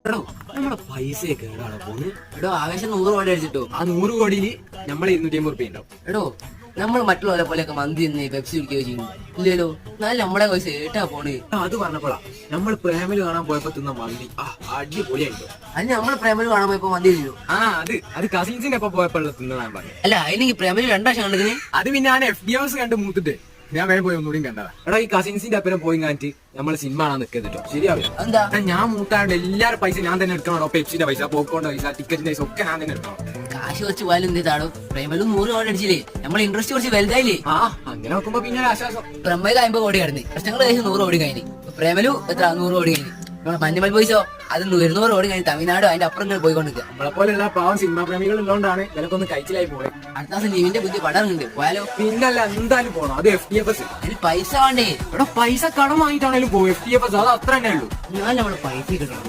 എടോ നമ്മുടെ പൈസയൊക്കെ എവിടെയാണ് പോകുന്നത്? എടോ ആവേശം 100 കോടി അടിച്ചിട്ടോ. ആ 100 കോടിയിൽ നമ്മൾ 250 റുപ്യ ഉണ്ടാവും. എടോ നമ്മൾ മറ്റുള്ളവരെ പോലെയൊക്കെ മന്തി നിന്ന് പെപ്സി കുടിക്കുകയോ ചെയ്യുന്നു ഇല്ലല്ലോ. എന്നാലും നമ്മുടെ പൈസ ഏട്ടാ പോണ്. അത് പറഞ്ഞപ്പോഴാ നമ്മൾ പ്രേമല് കാണാൻ പോയപ്പോ തിന്ന മന്തി അടിപൊളിയായിട്ടോ. അതിന് നമ്മൾ പ്രേമല് കാണാൻ പോയപ്പോ മന്തി തിന്നു. അത് കസിൻസിന്റെ ഒപ്പം പോയപ്പോൾ തിന്നതാൻ പറഞ്ഞു. അല്ല അതിന് പ്രേമല് രണ്ടാശം കണ്ടതിന് അത് പിന്നെ ഞാൻ FDS കണ്ട് മൂത്തിട്ട് ഞാൻ വേറെ പോയി ഒന്നുകൂടി കണ്ടതാ. എടാ ഈ കസിൻസിന്റെ അപ്പുറം പോയി കാണിട്ട് നമ്മള് സിനിമ കാണാൻ നിൽക്കരുതോ. ശരിയാവില്ല. എന്താ ഞാൻ മൂത്താണ്ട് എല്ലാവരും പൈസ ഞാൻ തന്നെ എടുക്കണോ. പെപ്സിന്റെ പൈസ, പോപ്കോണിന്റെ പൈസ, ടിക്കറ്റിന്റെ പൈസ ഒക്കെ ഞാൻ തന്നെ എടുക്കണം. കാശ് വെച്ച് പോയാലും എന്തേതാടോ പ്രേമലും 100 കോടി അടിച്ചില്ലേ. നമ്മൾ ഇൻട്രസ്റ്റ് കുറച്ച് വലുതായില്ലേ. അങ്ങനെ നോക്കുമ്പോ പിന്നെ ഒരു ആശ്വാസം. പ്രേമല് 50 കോടി കടന്ന് പ്രശ്നങ്ങൾ കഴിച്ച് 100 കോടി കഴിഞ്ഞു. പ്രേമലു എത്ര 100 കോടി കഴിഞ്ഞു. മഞ്ഞമൽ പോയിച്ചോ അത് 200 കോടി കഴിഞ്ഞ് തമിഴ്നാട് അതിന്റെ അപ്പുറം പോയിക്കൊണ്ടിരിക്കുക. നമ്മളെ പോലെയുള്ള പാവം സിനിമാ പ്രേമികൾ ഉള്ളതുകൊണ്ടാണ് വിലക്കൊന്ന് കഴിച്ചിലായി പോയത്. അടുത്ത ദിവസം ലീവിന്റെ പുതിയ പടം ഉണ്ട് പോയാലോ. പിന്നല്ല എന്തായാലും പോണം. അത് FDFS. അതിന് പൈസ വേണ്ടേ. ഇവിടെ പൈസ കടം വാങ്ങിയിട്ടാണേലും പോകും. FDFS അത് അത്ര തന്നെ ഉള്ളൂ. ഞാൻ നമ്മള് പൈസ കിട്ടണം.